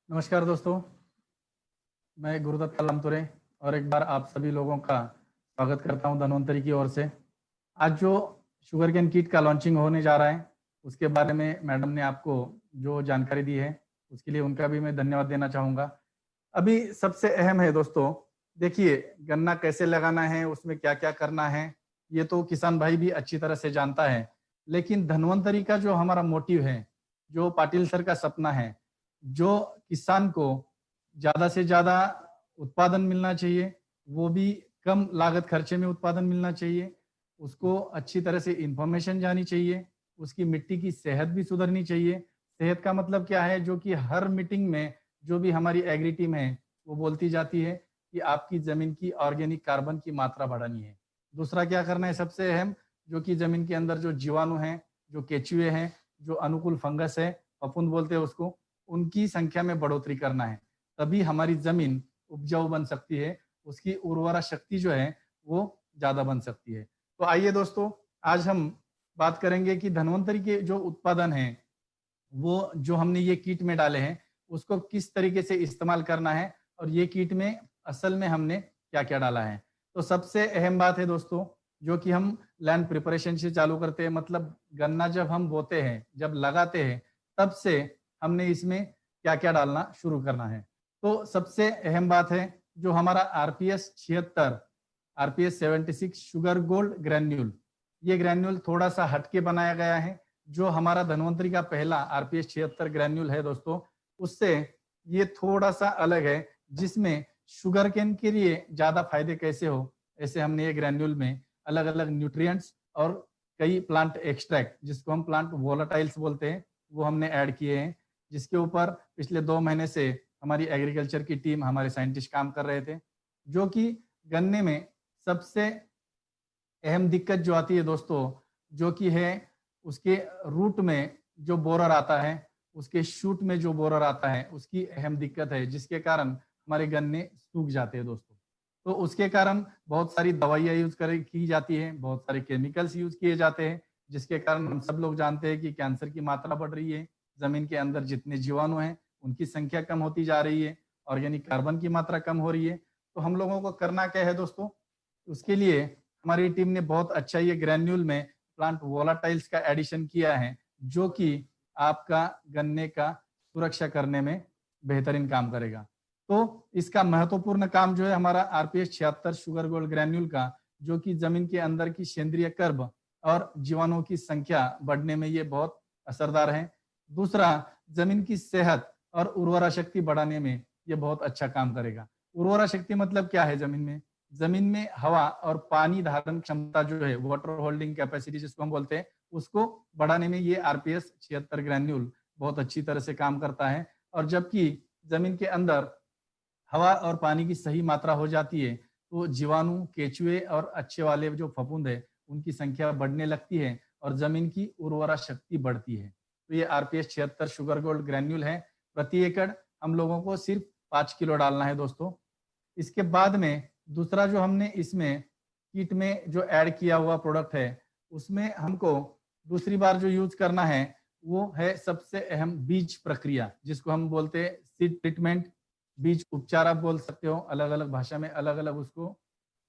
नमस्कार दोस्तों, मैं गुरुदत्त कलामतुरे और एक बार आप सभी लोगों का स्वागत करता हूं धन्वंतरी की ओर से। आज जो शुगर केन किट का लॉन्चिंग होने जा रहा है, उसके बारे में मैडम ने आपको जो जानकारी दी है, उसके लिए उनका भी मैं धन्यवाद देना चाहूँगा। अभी सबसे अहम है दोस्तों, देखिए गन्ना कैसे लगाना है, उसमें क्या-क्या करना है, ये तो किसान भाई भी अच्छी तरह से जानता है। लेकिन धन्वंतरी का जो हमारा मोटिव है, जो पाटिल सर का सपना है, जो किसान को ज़्यादा से ज़्यादा उत्पादन मिलना चाहिए, वो भी कम लागत खर्चे में उत्पादन मिलना चाहिए, उसको अच्छी तरह से इन्फॉर्मेशन जानी चाहिए, उसकी मिट्टी की सेहत भी सुधरनी चाहिए। सेहत का मतलब क्या है, जो कि हर मीटिंग में जो भी हमारी एग्री टीम है, वो बोलती जाती है कि आपकी ज़मीन की ऑर्गेनिक कार्बन की मात्रा बढ़ानी है। दूसरा क्या करना है सबसे अहम, जो कि ज़मीन के अंदर जो जीवाणु हैं, जो केचुए हैं, जो अनुकूल फंगस है, फफूंद बोलते हैं उसको, उनकी संख्या में बढ़ोतरी करना है। तभी हमारी ज़मीन उपजाऊ बन सकती है, उसकी उर्वरा शक्ति जो है, वो ज़्यादा बन सकती है। तो आइए दोस्तों, आज हम बात करेंगे कि धन्वंतरी के जो उत्पादन हैं, वो जो हमने ये किट में डाले हैं, उसको किस तरीके से इस्तेमाल करना है और ये किट में असल में हमने क्या-क्या डाला है। तो सबसे अहम बात है दोस्तों, जो कि हम लैंड प्रिपरेशन से चालू करते हैं, मतलब गन्ना जब हम बोते हैं, जब लगाते हैं, तब से हमने इसमें क्या-क्या डालना शुरू करना है। तो सबसे अहम बात है, जो हमारा RPS 76, RPS 76 sugar gold granule, ये ग्रैन्यूल थोड़ा-सा हट के बनाया गया है। जो हमारा धन्वंतरी का पहला आरपीएस 76 ग्रैन्यूल है दोस्तों, उससे ये थोड़ा-सा अलग है, जिसमें शुगर केन के लिए ज़्यादा फायदे कैसे हो, ऐसे हमने ये ग्रैन्यूल में अलग-अलग न्यूट्रिएंट्स और कई प्लांट एक्सट्रैक्ट, जिसको हम प्लांट वोलेटाइल्स बोलते हैं, वो हमने ऐड किए हैं, जिसके ऊपर पिछले 2 महीने से हमारी एग्रीकल्चर की टीम, हमारे साइंटिस्ट काम कर रहे थे, जो कि गन्ने में सबसे अहम दिक्कत जो आती है दोस्तों, जो कि है उसके रूट में जो बोरर आता है, उसके शूट में जो बोरर आता है, उसकी अहम दिक्कत है, जिसके कारण हमारे गन्ने सूख जाते हैं दोस्तों। तो उसके कारण बहुत सारी दवाइयाँ यूज़ करी की जाती हैं, बहुत सारे केमिकल्स यूज़ किए जाते हैं, जिसके कारण हम सब लोग जानते हैं कि कैंसर की मात्रा बढ़ रही है, ज़मीन के अंदर जितने जीवाणु हैं, उनकी संख्या कम होती जा रही है, ऑर्गेनिक कार्बन की मात्रा कम हो रही है। तो हम लोगों को करना क्या है दोस्तों? उसके लिए हमारी टीम ने बहुत अच्छा ये ग्रैन्यूल में प्लांट वोलाटाइल्स का एडिशन किया है, जो कि आपका गन्ने का सुरक्षा करने में बेहतरीन काम करेगा। तो इसका महत्वपूर्ण काम जो है हमारा आरपीएस 76 शुगर गोल्ड ग्रैन्यूल का, जो कि जमीन के अंदर की सेंद्रीय कर्ब और जीवाणुओं की संख्या बढ़ने में ये बहुत असरदार है। दूसरा, जमीन की सेहत और उर्वरा शक्ति बढ़ाने में ये बहुत अच्छा काम करेगा। उर्वरा शक्ति मतलब क्या है जमीन में? जमीन में हवा और पानी धारण क्षमता जो है, वाटर होल्डिंग कैपेसिटी जिसको हम बोलते हैं, उसको बढ़ाने में ये आरपीएस 76 ग्रैन्यूल बहुत अच्छी तरह से काम करता है। और जबकि जमीन के अंदर हवा और पानी की सही मात्रा हो जाती है, तो जीवाणु, केचुए और अच्छे वाले जो फफूंद है, उनकी संख्या बढ़ने लगती है और जमीन की उर्वरा शक्ति बढ़ती है। तो ये आरपीएस 76 शुगर गोल्ड ग्रैन्यूल है। प्रति एकड़ हम लोगों को सिर्फ 5 किलो डालना है दोस्तों। इसके बाद में दूसरा जो हमने इसमें किट में जो ऐड किया हुआ प्रोडक्ट है, उसमें हमको दूसरी बार जो यूज़ करना है, वो है सबसे अहम बीज प्रक्रिया, जिसको हम बोलते हैं सीड ट्रीटमेंट, बीज उपचार आप बोल सकते हो, अलग-अलग भाषा में अलग-अलग उसको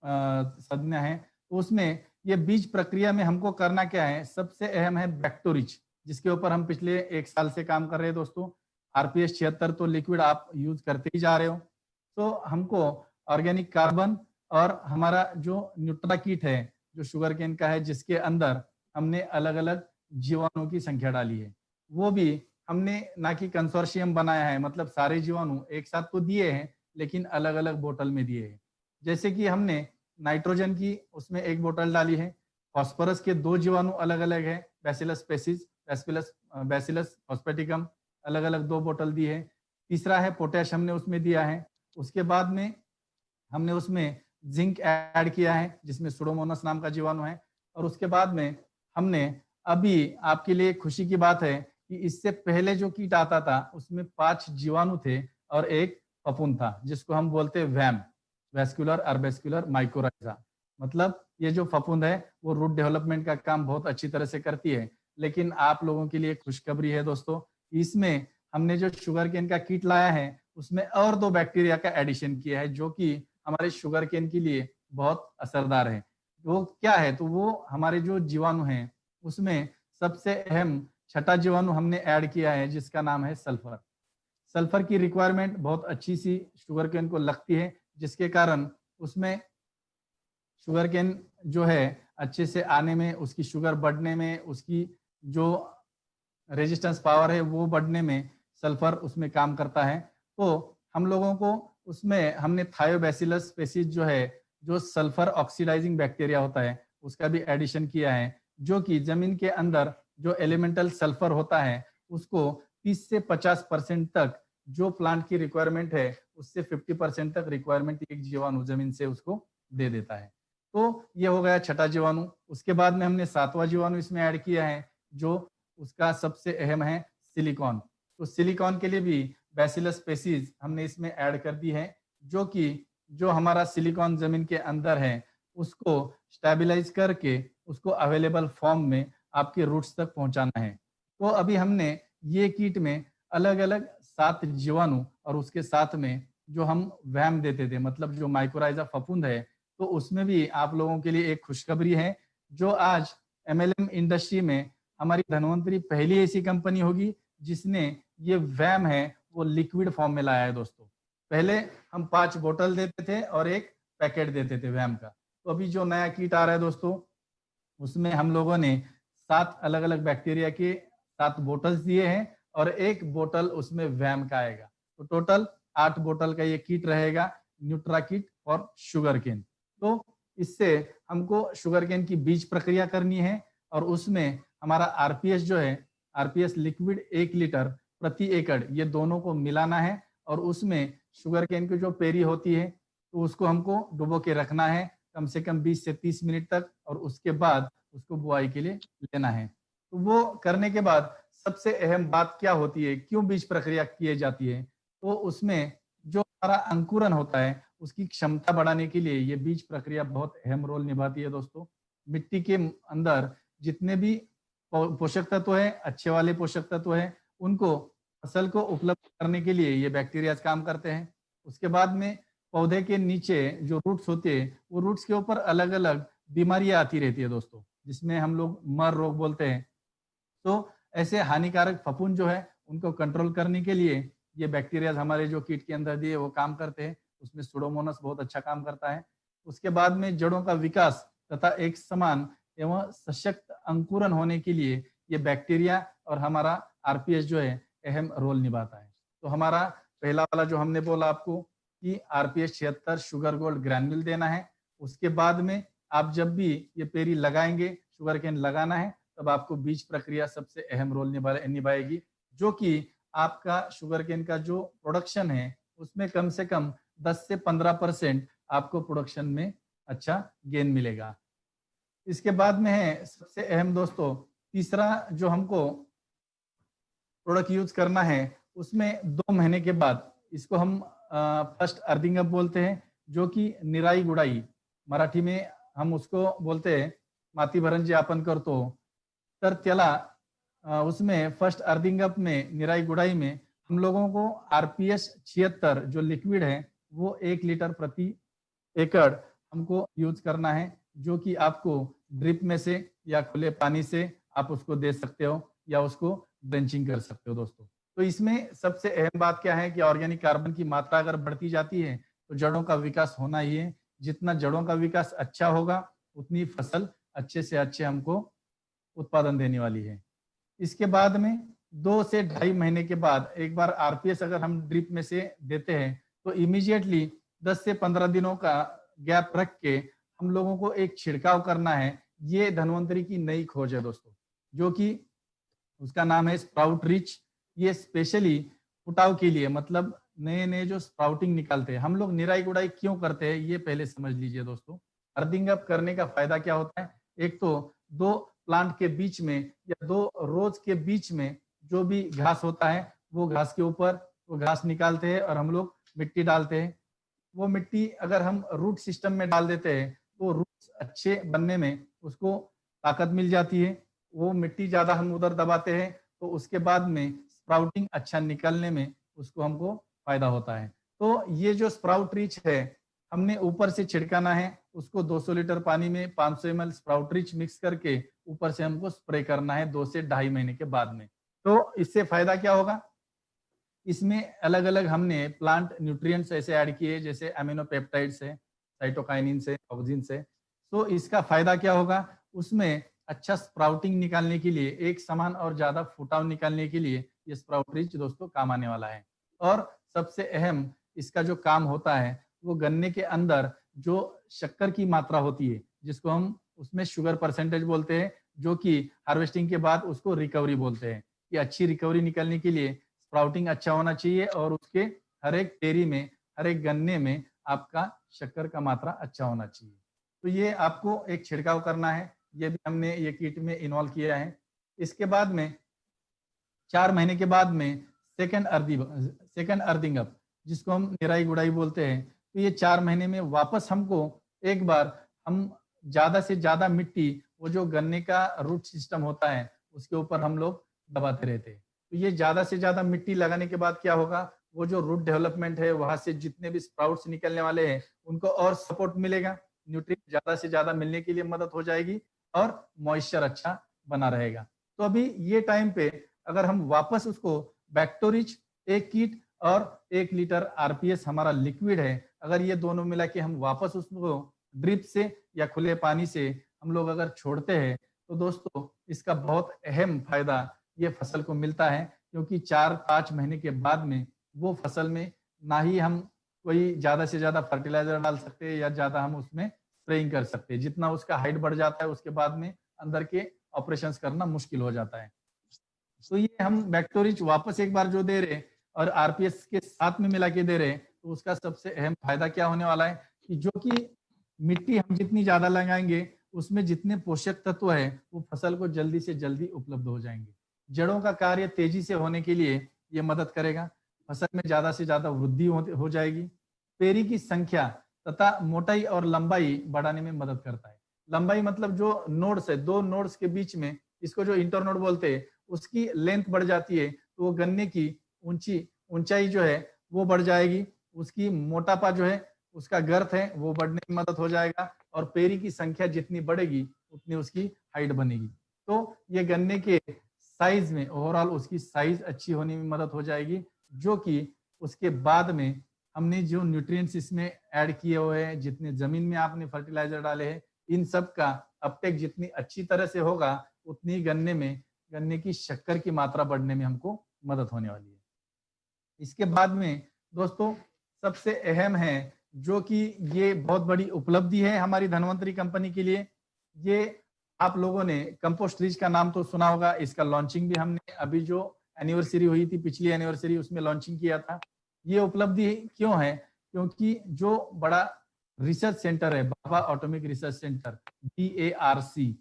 संज्ञा है। तो उसमें ये बीज प्रक्रिया में हमको करना क्या है, सबसे अहम है बैक्टोरिच, जिसके ऊपर हम पिछले 1 साल से काम कर रहे हैं दोस्तों। आरपीएस 76 तो लिक्विड आप यूज़ करते ही जा रहे हो। तो हमको ऑर्गेनिक कार्बन और हमारा जो न्यूट्रा किट है, जो शुगर केन का है, जिसके अंदर हमने अलग-अलग जीवाणुओं की संख्या डाली है। वो भी हमने ना कि कंसोर्शियम बनाया है, मतलब सारे जीवाणु एक साथ तो दिए हैं, लेकिन अलग-अलग बोतल में दिए हैं। जैसे कि हमने नाइट्रोजन की उसमें 1 बोतल डाली है, फास्फोरस के 2 जीवाणु अलग-अलग है, बैसिलस स्पेसीज, बैसिलस फॉस्फेटिकम, अलग-अलग 2 बोतल दी है। तीसरा है पोटैश, हमने उसमें दिया है। उसके बाद में हमने उसमें जिंक ऐड किया है, जिसमें सुडोमोनास नाम का जीवाणु है। और उसके बाद में हमने, अभी आपके लिए खुशी की बात है कि इससे पहले जो कीट आता था, उसमें 5 जीवाणु थे और 1 फफूंद था, जिसको हम बोलते हैं वैम, वैस्कुलर अर्बेस्कुलर माइकोराइजा। मतलब ये जो फफूंद है, वो रूट डेवलपमेंट का काम बहुत अच्छी तरह से करती है। लेकिन आप लोगों के लिए खुशखबरी है दोस्तों, इसमें हमने जो शुगर केन का किट लाया है उसमें और 2 बैक्टीरिया का एडिशन किया है जो कि हमारे शुगर केन के लिए बहुत असरदार है। वो क्या है, तो वो हमारे जो जीवाणु हैं उसमें सबसे अहम छठा जीवाणु हमने ऐड किया है जिसका नाम है सल्फर। सल्फर की रिक्वायरमेंट बहुत अच्छी सी शुगर केन को लगती है, जिसके कारण उसमें शुगर केन जो है अच्छे से आने में, उसकी शुगर बढ़ने में, उसकी जो रेजिस्टेंस पावर है वो बढ़ने में सल्फर उसमें काम करता है। तो हम लोगों को उसमें हमने थायोबैसिलस स्पीशीज जो है, जो सल्फर ऑक्सीडाइजिंग बैक्टीरिया होता है, उसका भी एडिशन किया है, जो कि जमीन के अंदर जो एलिमेंटल सल्फर होता है उसको 30 से 50% तक जो प्लांट की रिक्वायरमेंट है उससे 50% तक रिक्वायरमेंट एक जीवाणु जमीन से उसको दे देता है। तो ये हो गया छठा जीवाणु। उसके बाद में हमने सातवां जीवाणु इसमें ऐड किया है जो उसका सबसे अहम है सिलिकॉन। तो सिलिकॉन के लिए भी बैसिलस स्पीशीज हमने इसमें ऐड कर दी है, जो कि जो हमारा सिलिकॉन जमीन के अंदर है उसको स्टेबलाइज करके उसको अवेलेबल फॉर्म में आपके रूट्स तक पहुंचाना है। तो अभी हमने ये किट में अलग अलग 7 जीवाणु और उसके साथ में जो हम वैम देते थे, मतलब जो माइकोराइजा फफूंद है, तो उसमें भी आप लोगों के लिए एक खुशखबरी है, जो आज एमएलएम इंडस्ट्री में हमारी धनवंतरी पहली ऐसी कंपनी होगी जिसने ये वैम है वो लिक्विड फॉर्म में लाया है दोस्तों। पहले हम 5 बोतल देते थे और एक पैकेट देते थे वैम का। तो अभी जो नया किट आ रहा है दोस्तों, उसमें हम लोगों ने 7 अलग अलग बैक्टीरिया के 7 बोतल्स दिए हैं और एक बोतल उसमें वैम का आएगा। तो टोटल 8 बोतल का ये किट रहेगा, न्यूट्रा किट और शुगर केन। तो इससे हमको शुगर केन की बीज प्रक्रिया करनी है और उसमें हमारा आरपीएस जो है, आरपीएस लिक्विड 1 लीटर प्रति एकड़, ये दोनों को मिलाना है और उसमें शुगर केन की जो पेरी होती है तो उसको हमको डुबो के रखना है कम से कम 20 से 30 मिनट तक, और उसके बाद उसको बुआई के लिए लेना है। तो वो करने के बाद सबसे अहम बात क्या होती है, क्यों बीज प्रक्रिया की जाती है, तो उसमें जो हमारा अंकुरन होता है उसकी क्षमता बढ़ाने के लिए ये बीज प्रक्रिया बहुत अहम रोल निभाती है दोस्तों। मिट्टी के अंदर जितने भी पोषक तत्व है, अच्छे वाले पोषक तत्व है, उनको फसल को उपलब्ध करने के लिए ये बैक्टीरिया काम करते हैं। उसके बाद में पौधे के नीचे जो रूट्स होते हैं वो रूट्स के ऊपर अलग अलग बीमारियां आती रहती है दोस्तों, जिसमें हम लोग मर रोग बोलते हैं। तो ऐसे हानिकारक फफूंद जो है उनको कंट्रोल करने के लिए ये बैक्टीरिया हमारे जो कीट के अंदर दिए वो काम करते हैं। उसमें सुडोमोनास बहुत अच्छा काम करता है। उसके बाद में जड़ों का विकास तथा एक समान एवं सशक्त अंकुरन होने के लिए ये बैक्टीरिया और हमारा आरपीएस जो है अहम रोल निभाता है। तो हमारा पहला वाला जो हमने बोला आपको कि आरपीएस 76 शुगर गोल्ड ग्रैन्युल देना है। उसके बाद में आप जब भी ये पेरी लगाएंगे, शुगर केन लगाना है, तब आपको बीज प्रक्रिया सबसे अहम रोल निभाएगी, जो कि आपका शुगर केन का जो प्रोडक्शन है उसमें कम से कम 10 से 15% आपको प्रोडक्शन में अच्छा गेन मिलेगा। इसके बाद में है सबसे अहम दोस्तों, तीसरा जो हमको प्रोडक्ट यूज करना है, उसमें 2 महीने के बाद इसको हम फर्स्ट अर्थिंग अप बोलते हैं, जो कि निराई गुड़ाई मराठी में हम उसको बोलते हैं माती भरण जे आपण करतो। तर त्याला उसमें फर्स्ट अर्थिंग अप में, निराई गुड़ाई में हम लोगों को आरपीएस 76 जो लिक्विड है वो 1 लीटर प्रति एकड़ हमको यूज करना है, जो कि आपको ड्रिप में से या खुले पानी से आप उसको दे सकते हो या उसको ड्रेंचिंग कर सकते हो दोस्तों। तो इसमें सबसे अहम बात क्या है कि ऑर्गेनिक कार्बन की मात्रा अगर बढ़ती जाती है तो जड़ों का विकास होना ही है। जितना जड़ों का विकास अच्छा होगा उतनी फसल अच्छे से अच्छे हमको उत्पादन देने वाली है। इसके बाद में 2 से 2.5 महीने के बाद एक बार आरपीएस अगर हम ड्रिप में से देते हैं तो इमीडिएटली 10 से 15 दिनों का गैप रख के हम लोगों को एक छिड़काव करना है। ये धनवंतरी की नई खोज है दोस्तों, जो कि उसका नाम है स्प्राउट रिच। ये स्पेशली फुटाव के लिए, मतलब नए नए जो स्प्राउटिंग निकालते हैं। हम लोग निराई गुड़ाई क्यों करते हैं ये पहले समझ लीजिए दोस्तों। अर्थिंग अप करने का फायदा क्या होता है, एक तो 2 प्लांट के बीच में या 2 रोज के बीच में जो भी घास होता है वो घास के ऊपर वो घास निकालते हैं और हम लोग मिट्टी डालते हैं। वो मिट्टी अगर हम रूट सिस्टम में डाल देते हैं तो रूट्स अच्छे बनने में उसको ताकत मिल जाती है। वो मिट्टी ज्यादा हम उधर दबाते हैं तो उसके बाद में स्प्राउटिंग अच्छा निकलने में उसको हमको फायदा होता है। तो ये जो स्प्राउट रिच है, हमने ऊपर से छिड़काना है, उसको 200 लीटर पानी में 500 ml स्प्राउट रिच मिक्स करके ऊपर से हमको स्प्रे करना है 2 से ढाई महीने के बाद में। तो इससे फायदा क्या होगा? इसमें अलग-अलग हमने प्लांट न्यूट्रिएंट्स ऐसे ऐड किए जैसे अमीनो पेप्टाइड्स है, साइटोकाइनिन से, ऑक्सिन से। तो इसका फायदा क्या होगा? उसमें अच्छा स्प्राउटिंग निकालने के लिए, एक समान और ज्यादा फुटाव निकालने के लिए ये स्प्राउट रिच दोस्तों काम आने वाला है। और सबसे अहम इसका जो काम होता है, वो गन्ने के अंदर जो शक्कर की मात्रा होती है, जिसको हम उसमें शुगर परसेंटेज बोलते हैं, जो कि हार्वेस्टिंग के बाद उसको रिकवरी बोलते हैं। कि अच्छी रिकवरी निकलने के लिए स्प्राउटिंग अच्छा होना चाहिए और उसके हर एक टेरी में, हर एक गन्ने में आपका शक्कर का मात्रा अच्छा होना चाहिए। तो ये आपको एक छिड़काव करना है, ये भी हमने ये किट में इन्वॉल्व किया है। इसके बाद में 4 महीने के बाद में सेकंड अर्थिंग अप, जिसको हम निराई गुड़ाई बोलते हैं। तो ये 4 महीने में वापस हमको एक बार हम ज्यादा से ज्यादा मिट्टी, वो जो गन्ने का रूट सिस्टम होता है, उसके ऊपर हम लोग दबाते रहते हैं। तो ये ज्यादा से ज्यादा मिट्टी लगाने के बाद क्या होगा? वो जो रूट डेवलपमेंट है, वहां से जितने भी स्प्राउट्स निकलने वाले हैं, उनको और सपोर्ट मिलेगा, न्यूट्रिएंट ज्यादा से ज्यादा मिलने के लिए मदद हो जाएगी और मॉइस्चर अच्छा बना रहेगा। तो अभी ये टाइम पे अगर हम वापस उसको बैक्टोरिच एक किट और 1 लीटर आरपीएस हमारा लिक्विड है, अगर ये दोनों मिला के हम वापस उसको ड्रिप से या खुले पानी से हम लोग अगर छोड़ते हैं, तो दोस्तों इसका बहुत अहम फायदा ये फसल को मिलता है। क्योंकि 4-5 महीने के बाद में वो फसल में ना ही हम कोई ज्यादा से ज्यादा फर्टिलाइजर डाल सकते हैं या ज्यादा हम उसमें स्प्रेइंग कर सकते हैं। जितना उसका हाइट बढ़ जाता है, उसके बाद में अंदर के ऑपरेशंस करना मुश्किल हो जाता है। तो ये हम बैक्टोरिच वापस एक बार जो दे रहे हैं और आरपीएस के साथ में मिला के दे रहे हैं, तो उसका सबसे अहम फायदा क्या होने वाला है कि जो कि मिट्टी हम जितनी ज्यादा लगाएंगे, उसमें जितने पोषक तत्व है, वो फसल को जल्दी से जल्दी उपलब्ध हो जाएंगे। जड़ों का कार्य तेजी से होने के लिए ये मदद करेगा। फसल में ज्यादा से ज्यादा वृद्धि हो जाएगी। पेरी की संख्या तथा मोटाई और लंबाई बढ़ाने में मदद करता है। लंबाई मतलब जो नोड्स है, 2 नोड्स के बीच में, इसको जो इंटरनोड बोलते हैं, उसकी लेंथ बढ़ जाती है, तो वो गन्ने की ऊंचाई जो है वो बढ़ जाएगी। उसकी मोटापा जो है, उसका गर्थ है, वो बढ़ने में मदद हो जाएगा और पेरी की संख्या जितनी बढ़ेगी, उतनी उसकी हाइट बनेगी। तो ये गन्ने के साइज में, ओवरऑल उसकी साइज अच्छी होने में मदद हो जाएगी, जो कि उसके बाद में हमने जो न्यूट्रिएंट्स इसमें ऐड किए हुए हैं, जितने जमीन में आपने फर्टिलाइजर डाले हैं, इन सब का अपटेक जितनी अच्छी तरह से होगा, उतनी गन्ने की शक्कर की मात्रा बढ़ने में हमको मदद होने वाली है। इसके बाद में दोस्तों सबसे अहम है, जो कि ये बहुत बड़ी उपलब्धि है हमारी धनवंतरी कंपनी के लिए। ये आप लोगों ने कंपोस्ट रिच का नाम तो सुना होगा। इसका लॉन्चिंग भी हमने अभी जो एनिवर्सरी हुई थी, पिछली एनिवर्सरी, उसमें लॉन्चिंग किया था। ये उपलब्धि क्यों है? क्योंकि जो बड़ा रिसर्च सेंटर है, बाबा ऑटोमिक रिसर्च सेंटर, BARC,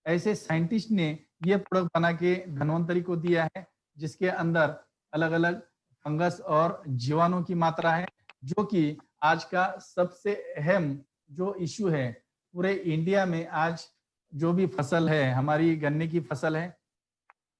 ऐसे साइंटिस्ट ने ये प्रोडक्ट बना के धनवंतरी को दिया है, जिसके अंदर अलग अलग फंगस और जीवाणु की मात्रा है, जो कि आज का सबसे अहम जो इश्यू है पूरे इंडिया में। आज जो भी फसल है, हमारी गन्ने की फसल है,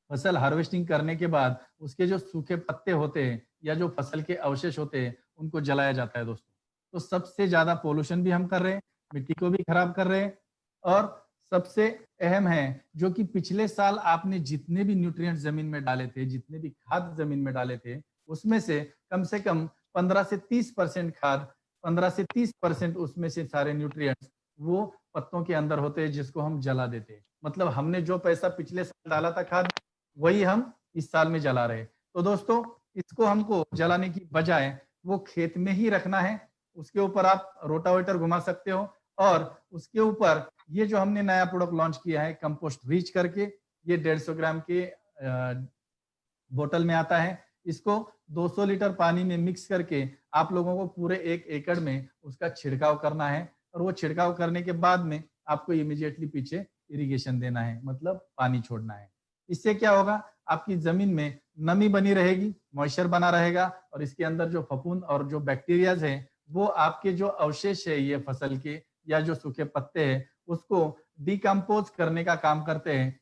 फसल हार्वेस्टिंग करने के बाद उसके जो सूखे पत्ते होते हैं या जो फसल के अवशेष होते हैं, उनको जलाया जाता है दोस्तों। तो सबसे ज्यादा पोल्यूशन भी हम कर रहे हैं, मिट्टी को भी खराब कर रहे हैं। और सबसे अहम है, जो कि पिछले साल आपने जितने भी न्यूट्रिएंट्स जमीन में डाले थे, जितने भी खाद जमीन में डाले थे, उसमें से कम 15 से 30% खाद, 15 से 30% उसमें से सारे न्यूट्रिएंट्स वो पत्तों के अंदर होते हैं, जिसको हम जला देते हैं। मतलब हमने जो पैसा पिछले साल डाला था खाद, वही हम इस साल में जला रहे हैं। तो दोस्तों इसको हमको जलाने की बजाय वो खेत में ही रखना है। उसके ऊपर आप रोटावेटर घुमा सकते हो और उसके ऊपर ये जो हमने नया प्रोडक्ट लॉन्च किया है कंपोस्ट रिच करके, ये 150 ग्राम के बोतल में आता है। इसको 200 लीटर पानी में मिक्स करके आप लोगों को पूरे 1 एकड़ में उसका छिड़काव करना है। और वो छिड़काव करने के बाद में आपको इमीडिएटली पीछे इरिगेशन देना है, मतलब पानी छोड़ना है। इससे क्या होगा? आपकी जमीन में नमी बनी रहेगी, मॉइस्चर बना रहेगा और इसके अंदर जो फफूंद और जो बैक्टीरियाज हैं, वो आपके जो अवशेष है ये फसल के या जो सूखे पत्ते हैं, उसको डिकम्पोज करने का काम करते हैं।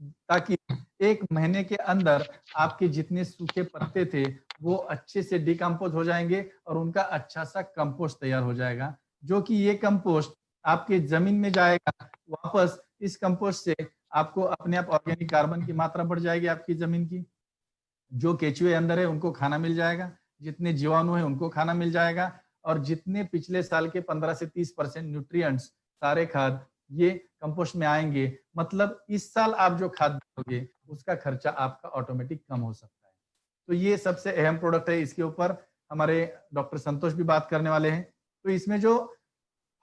ताकि 1 महीने के अंदर आपके जितने सूखे पत्ते थे वो अच्छे से डिकम्पोज हो जाएंगे और उनका अच्छा सा कंपोस्ट तैयार हो जाएगा, जो कि ये कंपोस्ट आपके जमीन में जाएगा वापस। इस कंपोस्ट से आपको अपने आप ऑर्गेनिक कार्बन की मात्रा बढ़ जाएगी आपकी जमीन की, जो केचुए अंदर है उनको खाना मिल जाएगा, जितने जीवाणु है उनको खाना मिल जाएगा, और जितने पिछले साल के 15 से 30% न्यूट्रिएंट्स सारे खाद ये कंपोस्ट में आएंगे। मतलब इस साल आप जो खाद दोगे उसका खर्चा आपका ऑटोमेटिक कम हो सकता है। तो ये सबसे अहम प्रोडक्ट है, इसके ऊपर हमारे डॉक्टर संतोष भी बात करने वाले हैं। तो इसमें जो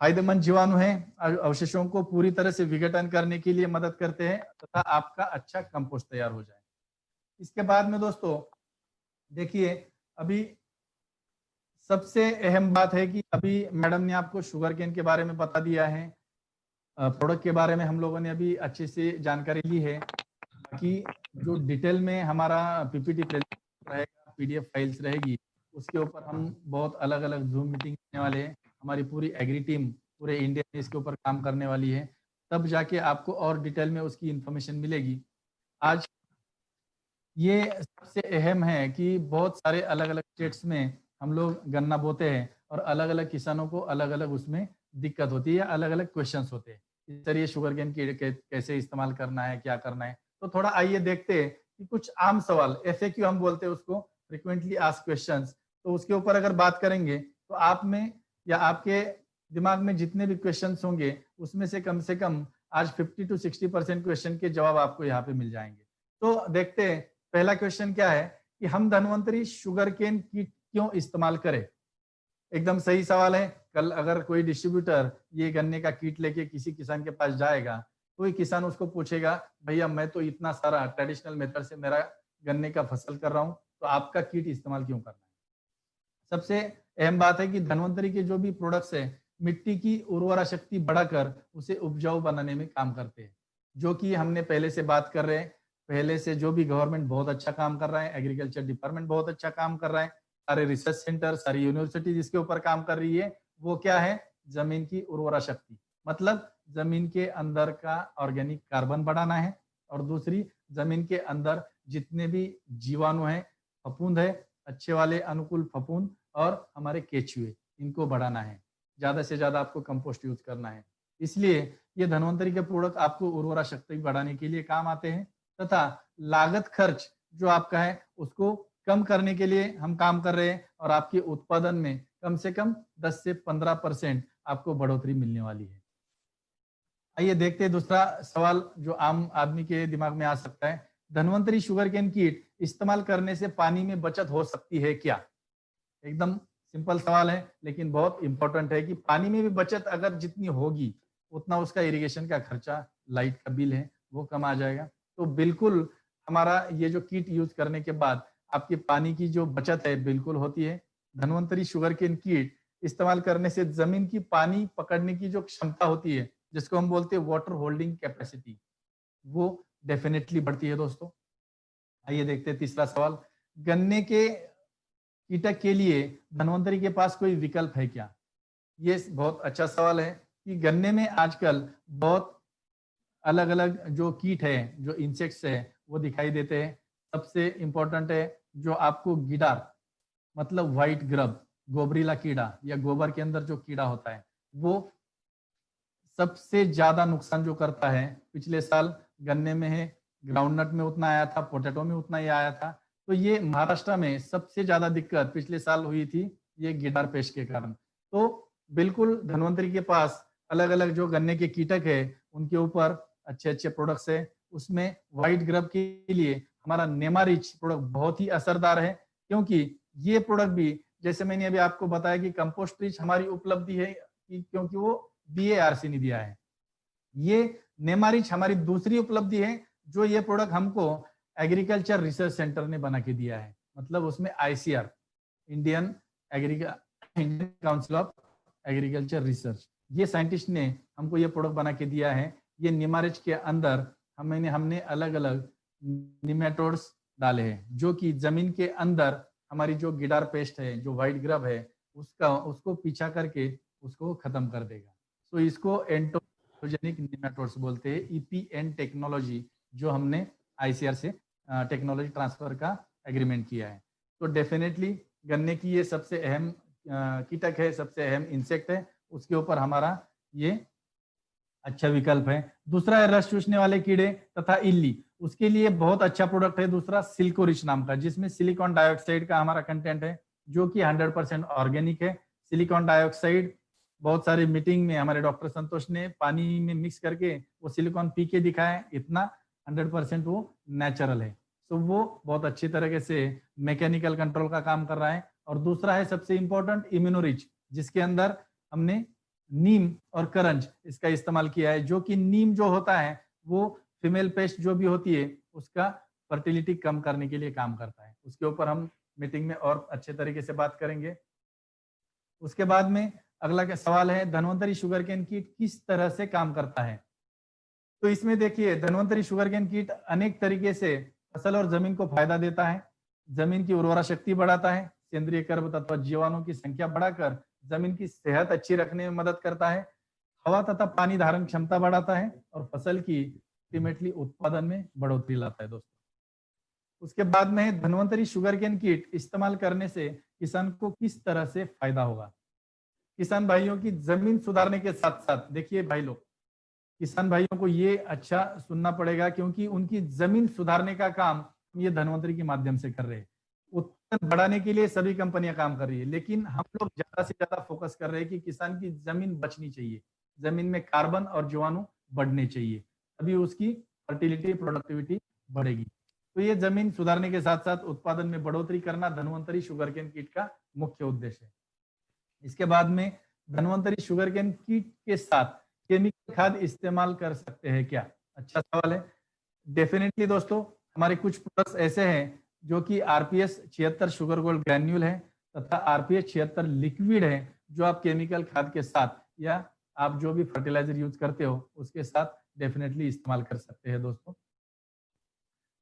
फायदेमंद जीवाणु हैं अवशेषों को पूरी तरह से विघटन करने के लिए मदद करते हैं तथा आपका अच्छा कंपोस्ट तैयार हो जाए। इसके बाद में दोस्तों देखिए, अभी सबसे अहम बात है कि अभी मैडम ने आपको शुगर केन के बारे में बता दिया है, प्रोडक्ट के बारे में हम लोगों ने अभी अच्छे से जानकारी ली है। बाकी जो डिटेल में हमारा पीपीटी रहेगा, पीडीएफ फाइल्स रहेगी, उसके ऊपर हम बहुत अलग अलग जूम मीटिंग करने वाले हैं। हमारी पूरी एग्री टीम पूरे इंडिया में इसके ऊपर काम करने वाली है, तब जाके आपको और डिटेल में उसकी इंफॉर्मेशन मिलेगी। आज ये सबसे अहम है कि बहुत सारे अलग अलग स्टेट्स में हम लोग गन्ना बोते हैं और अलग अलग किसानों को अलग अलग उसमें दिक्कत होती है या अलग अलग क्वेश्चंस होते हैं, इस तरह शुगर केन की कैसे इस्तेमाल करना है, क्या करना है। तो थोड़ा आइए देखते हैं कि कुछ आम सवाल, FAQ हम बोलते हैं उसको, फ्रिक्वेंटली आस्क्ड क्वेश्चंस, तो उसके ऊपर अगर बात करेंगे तो आप में या आपके दिमाग में जितने भी क्वेश्चंस होंगे उसमें से कम आज 50 to 60% क्वेश्चन के जवाब आपको यहाँ पे मिल जाएंगे। तो देखते हैं पहला क्वेश्चन क्या है कि हम धन्वंतरी शुगर केन कीट क्यों इस्तेमाल करें। एकदम सही सवाल है। कल अगर कोई डिस्ट्रीब्यूटर ये गन्ने का कीट लेके किसी किसान के पास जाएगा तो ये किसान उसको पूछेगा, भैया मैं तो इतना सारा ट्रेडिशनल मेथड से मेरा गन्ने का फसल कर रहा हूँ, तो आपका कीट इस्तेमाल क्यों करना है। सबसे अहम बात है कि धन्वंतरी के जो भी प्रोडक्ट्स है मिट्टी की उर्वरा शक्ति बढ़ाकर उसे उपजाऊ बनाने में काम करते हैं, जो कि हमने पहले से बात कर रहे हैं। पहले से जो भी गवर्नमेंट बहुत अच्छा काम कर रहा है, एग्रीकल्चर डिपार्टमेंट बहुत अच्छा काम कर रहा है, सारे रिसर्च सेंटर, सारी यूनिवर्सिटी जिसके ऊपर काम कर रही है, वो क्या है, जमीन की उर्वरा शक्ति, मतलब जमीन के अंदर का ऑर्गेनिक कार्बन बढ़ाना है, और दूसरी जमीन के अंदर जितने भी जीवाणु हैं, फफूंद है, अच्छे वाले अनुकूल फफूंद और हमारे केचुए, इनको बढ़ाना है। ज्यादा से ज्यादा आपको कंपोस्ट यूज करना है। इसलिए ये धन्वंतरी के प्रोडक्ट आपको उर्वरा शक्ति बढ़ाने के लिए काम आते हैं, तथा लागत खर्च जो आपका है उसको कम करने के लिए हम काम कर रहे हैं, और आपके उत्पादन में कम से कम 10 से 15% आपको बढ़ोतरी मिलने वाली है। आइए देखते हैं दूसरा सवाल जो आम आदमी के दिमाग में आ सकता है, धन्वंतरी शुगर केन कीट इस्तेमाल करने से पानी में बचत हो सकती है क्या। एकदम सिंपल सवाल है लेकिन बहुत इंपॉर्टेंट है कि पानी में भी बचत अगर जितनी होगी उतना उसका इरिगेशन का खर्चा, लाइट का बिल है वो कम आ जाएगा। तो बिल्कुल हमारा ये जो किट यूज करने के बाद आपकी पानी की जो बचत है बिल्कुल होती है। धन्वंतरी शुगर केन किट इस्तेमाल करने से जमीन की पानी पकड़ने की जो क्षमता होती है, जिसको हम बोलते हैं वाटर होल्डिंग कैपेसिटी, वो डेफिनेटली बढ़ती है दोस्तों। आइए देखते हैं तीसरा सवाल, गन्ने के कीटक के लिए धन्वंतरी के पास कोई विकल्प है क्या। ये बहुत अच्छा सवाल है कि गन्ने में आजकल बहुत अलग अलग जो कीट है, जो इंसेक्ट्स है वो दिखाई देते हैं। सबसे इंपॉर्टेंट है जो आपको गिडार, मतलब व्हाइट ग्रब, गोबरीला कीड़ा या गोबर के अंदर जो कीड़ा होता है, वो सबसे ज्यादा नुकसान जो करता है। पिछले साल गन्ने में है, ग्राउंडनट में उतना आया था, पोटैटो में उतना ही आया था। तो ये महाराष्ट्र में सबसे ज्यादा दिक्कत पिछले साल हुई थी ये गिडार पेस्ट के कारण। तो बिल्कुल धन्वंतरी के पास अलग अलग जो गन्ने के कीटक है उनके ऊपर अच्छे अच्छे प्रोडक्ट्स है। उसमें व्हाइट ग्रब के लिए हमारा नेमारिच प्रोडक्ट बहुत ही असरदार है, क्योंकि ये प्रोडक्ट भी जैसे मैंने अभी आपको बताया कि कंपोस्ट रिच हमारी उपलब्धि है क्योंकि वो BARC ने दिया है। ये नेमारिच हमारी दूसरी उपलब्धि है जो ये प्रोडक्ट हमको एग्रीकल्चर रिसर्च सेंटर ने बना के दिया है। मतलब उसमें ICR, Indian council of agriculture research, ये साइंटिस्ट ने हमको ये प्रोडक्ट बना के दिया है। ये निमारिच के अंदर हमने अलग अलग निमेटोड्स डाले हैं जो कि जमीन के अंदर हमारी जो गिडार पेस्ट है, जो व्हाइट ग्रब है, उसको पीछा करके उसको खत्म कर देगा। तो इसको एंटोजेनिक निमेटोड्स बोलते हैं, EPN टेक्नोलॉजी जो हमने ICAR से टेक्नोलॉजी ट्रांसफर का एग्रीमेंट किया है। तो डेफिनेटली गन्ने की ये सबसे अहम कीटक है, सबसे अहम इंसेक्ट है, उसके ऊपर हमारा ये अच्छा विकल्प है। दूसरा है रस चूसने वाले कीड़े तथा इल्ली, उसके लिए बहुत अच्छा प्रोडक्ट है दूसरा सिलिकोरिच नाम का, जिसमें सिलिकॉन डाइऑक्साइड का हमारा कंटेंट है, जो कि 100% ऑर्गेनिक है। सिलिकॉन डाइऑक्साइड बहुत सारी मीटिंग में हमारे डॉक्टर संतोष ने पानी में मिक्स करके वो सिलिकॉन पी के दिखाया, इतना 100% वो नेचुरल है। तो वो बहुत अच्छी तरीके से मैकेनिकल कंट्रोल का काम कर रहा है। और दूसरा है सबसे इंपॉर्टेंट इम्यूनोरिच, जिसके अंदर हमने नीम और करंज इसका इस्तेमाल किया है, जो कि नीम जो होता है वो फीमेल पेस्ट जो भी होती है उसका फर्टिलिटी कम करने के लिए काम करता है। उसके ऊपर हम मीटिंग में और अच्छे तरीके से बात करेंगे। उसके बाद में अगला क्या सवाल है, धन्वंतरी शुगर केन कीट किस तरह से काम करता है। तो इसमें देखिए धन्वंतरी शुगर केन कीट अनेक तरीके से फसल और जमीन को फायदा देता है। जमीन की उर्वरा शक्ति बढ़ाता है, केंद्रीय कर्ब तत्व जीवाणुओं की संख्या बढ़ाकर जमीन की सेहत अच्छी रखने में मदद करता है, हवा तथा पानी धारण क्षमता बढ़ाता है और फसल की अल्टीमेटली उत्पादन में बढ़ोतरी लाता है दोस्तों। उसके बाद में धन्वंतरी शुगर केन कीट इस्तेमाल करने से किसान को किस तरह से फायदा होगा। किसान भाइयों की जमीन सुधारने के साथ साथ देखिए भाई लोग, किसान भाइयों को ये अच्छा सुनना पड़ेगा, क्योंकि उनकी जमीन सुधारने का काम ये धन्वंतरी के माध्यम से कर रहे हैं। उत्पादन बढ़ाने के लिए सभी कंपनियां काम कर रही है, लेकिन हम लोग ज्यादा से ज्यादा फोकस कर रहे हैं कि किसान की जमीन बचनी चाहिए, जमीन में कार्बन और जीवाणु बढ़ने चाहिए, तभी उसकी फर्टिलिटी प्रोडक्टिविटी बढ़ेगी। तो ये जमीन सुधारने के साथ साथ उत्पादन में बढ़ोतरी करना धन्वंतरी शुगर केन कीट का मुख्य उद्देश्य है। इसके बाद में धन्वंतरी शुगर केन कीट के साथ केमिकल खाद इस्तेमाल कर सकते हैं क्या, अच्छा सवाल है। डेफिनेटली दोस्तों, हमारे कुछ प्रोडक्ट्स ऐसे हैं जो कि RPS 76 शुगर गोल्ड ग्रैन्यूल है तथा RPS 76 लिक्विड है, जो आप केमिकल खाद के साथ या आप जो भी फर्टिलाइजर यूज करते हो उसके साथ डेफिनेटली इस्तेमाल कर सकते हैं दोस्तों।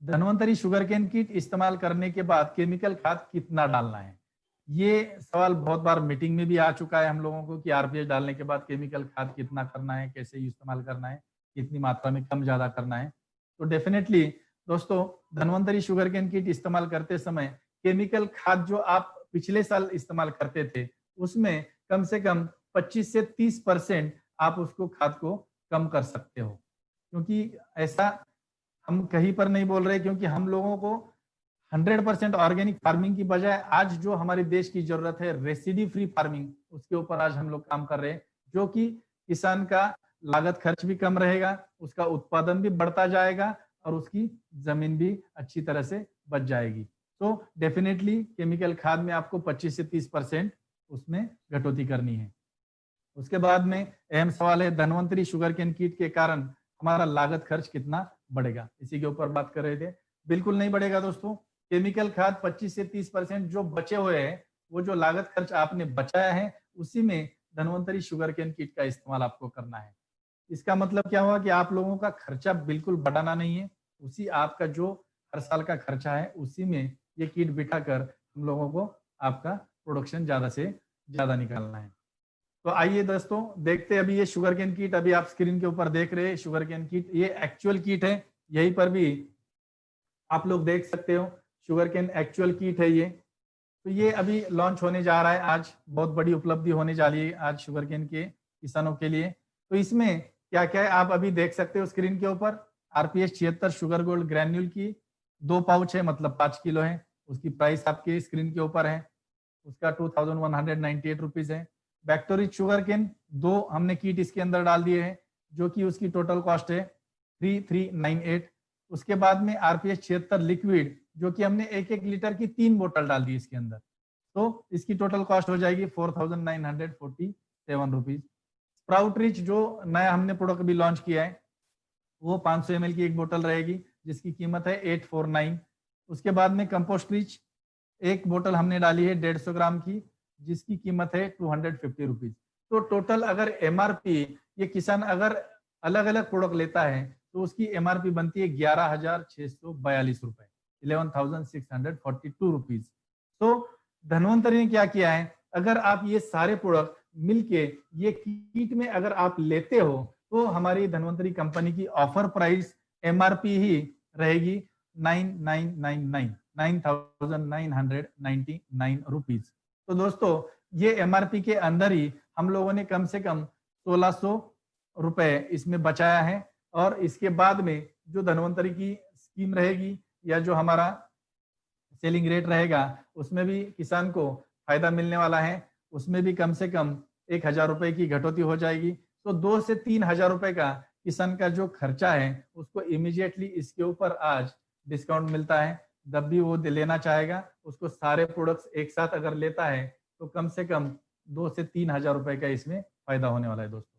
धन्वंतरी शुगर केन कीट इस्तेमाल करने के बाद केमिकल खाद कितना डालना है, ये सवाल बहुत बार मीटिंग में भी आ चुका है हम लोगों को कि RPS डालने के बाद केमिकल खाद कितना करना है, कैसे इस्तेमाल करना है, कितनी मात्रा में कम ज्यादा करना है। तो डेफिनेटली दोस्तों, धन्वंतरी शुगर केन कीट इस्तेमाल करते समय केमिकल खाद जो आप पिछले साल इस्तेमाल करते थे उसमें कम से कम 25 से 30% आप उसको खाद को कम कर सकते हो। क्योंकि ऐसा हम कहीं पर नहीं बोल रहे, क्योंकि हम लोगों को 100% ऑर्गेनिक फार्मिंग की बजाय आज जो हमारे देश की जरूरत है रेसिडी फ्री फार्मिंग, उसके ऊपर आज हम लोग काम कर रहे हैं, जो कि किसान का लागत खर्च भी कम रहेगा, उसका उत्पादन भी बढ़ता जाएगा और उसकी जमीन भी अच्छी तरह से बच जाएगी। तो डेफिनेटली केमिकल खाद में आपको 25 से 30% उसमें कटौती करनी है। उसके बाद में अहम सवाल है, धन्वंतरी शुगर केन कीट के कारण हमारा लागत खर्च कितना बढ़ेगा, इसी के ऊपर बात कर रहे थे। बिल्कुल नहीं बढ़ेगा दोस्तों। केमिकल खाद 25 से 30% जो बचे हुए हैं, वो जो लागत खर्च आपने बचाया है उसी में धन्वंतरी शुगर केन कीट का इस्तेमाल आपको करना है। इसका मतलब क्या हुआ कि आप लोगों का खर्चा बिल्कुल बढ़ाना नहीं है, उसी आपका जो हर साल का खर्चा है उसी में ये कीट बिठाकर हम लोगों को आपका प्रोडक्शन ज्यादा से ज्यादा निकालना है। तो आइए दोस्तों देखते हैं अभी ये शुगर केन कीट, अभी आप स्क्रीन के ऊपर देख रहे हैं शुगर केन कीट, ये एक्चुअल कीट है, यहीं पर भी आप लोग देख सकते हो शुगर केन एक्चुअल कीट है ये। तो ये अभी लॉन्च होने जा रहा है, आज बहुत बड़ी उपलब्धि होने जा रही है आज शुगर केन के किसानों के लिए। तो इसमें क्या क्या है आप अभी देख सकते हो स्क्रीन के ऊपर। RPS 76 शुगर गोल्ड ग्रैन्यूल की 2 पाउच है, मतलब 5 किलो है, उसकी प्राइस आपके स्क्रीन के ऊपर है, उसका 2198 रुपीज है। बैक्टोरिच शुगर केन 2 हमने कीट इसके अंदर डाल दिए हैं, जो कि उसकी टोटल कॉस्ट है 3398। उसके बाद में RPS 76 लिक्विड, जो कि हमने 1-1 लीटर की 3 बोतल डाल दी इसके अंदर, तो इसकी टोटल कॉस्ट हो जाएगी 4947 रुपीज। स्प्राउट रिच जो नया हमने प्रोडक्ट भी लॉन्च किया है, वो 500 ml की एक बोतल रहेगी जिसकी कीमत है 849। उसके बाद में कंपोस्ट रिच एक बोतल हमने डाली है 150 ग्राम की, जिसकी कीमत है 250 रुपीज। तो टोटल अगर MRP ये किसान अगर अलग अलग प्रोडक्ट लेता है तो उसकी MRP बनती है 11,642 रुपए, 11,642 रुपीज। तो धन्वंतरी ने क्या किया है, अगर आप ये सारे प्रोडक्ट मिलके ये कीट में अगर आप लेते हो तो हमारी धन्वंतरी कंपनी की ऑफर प्राइस एमआरपी ही रहेगी 9,999 रुपीज। तो दोस्तों ये एमआरपी के अंदर ही हम लोगों ने कम से कम 1600 रुपए इसमें बचाया है। और इसके बाद में जो धन्वंतरी की स्कीम रहेगी या जो हमारा सेलिंग रेट रहेगा उसमें भी किसान को फायदा मिलने वाला है, उसमें भी कम से कम 1,000 रुपए की घटौती हो जाएगी। तो 2 से 3,000 रुपए का किसान का जो खर्चा है उसको इमीडिएटली इसके ऊपर आज डिस्काउंट मिलता है। जब भी वो लेना चाहेगा उसको सारे प्रोडक्ट्स एक साथ अगर लेता है तो कम से कम 2 से 3,000 रुपए का इसमें फायदा होने वाला है दोस्तों।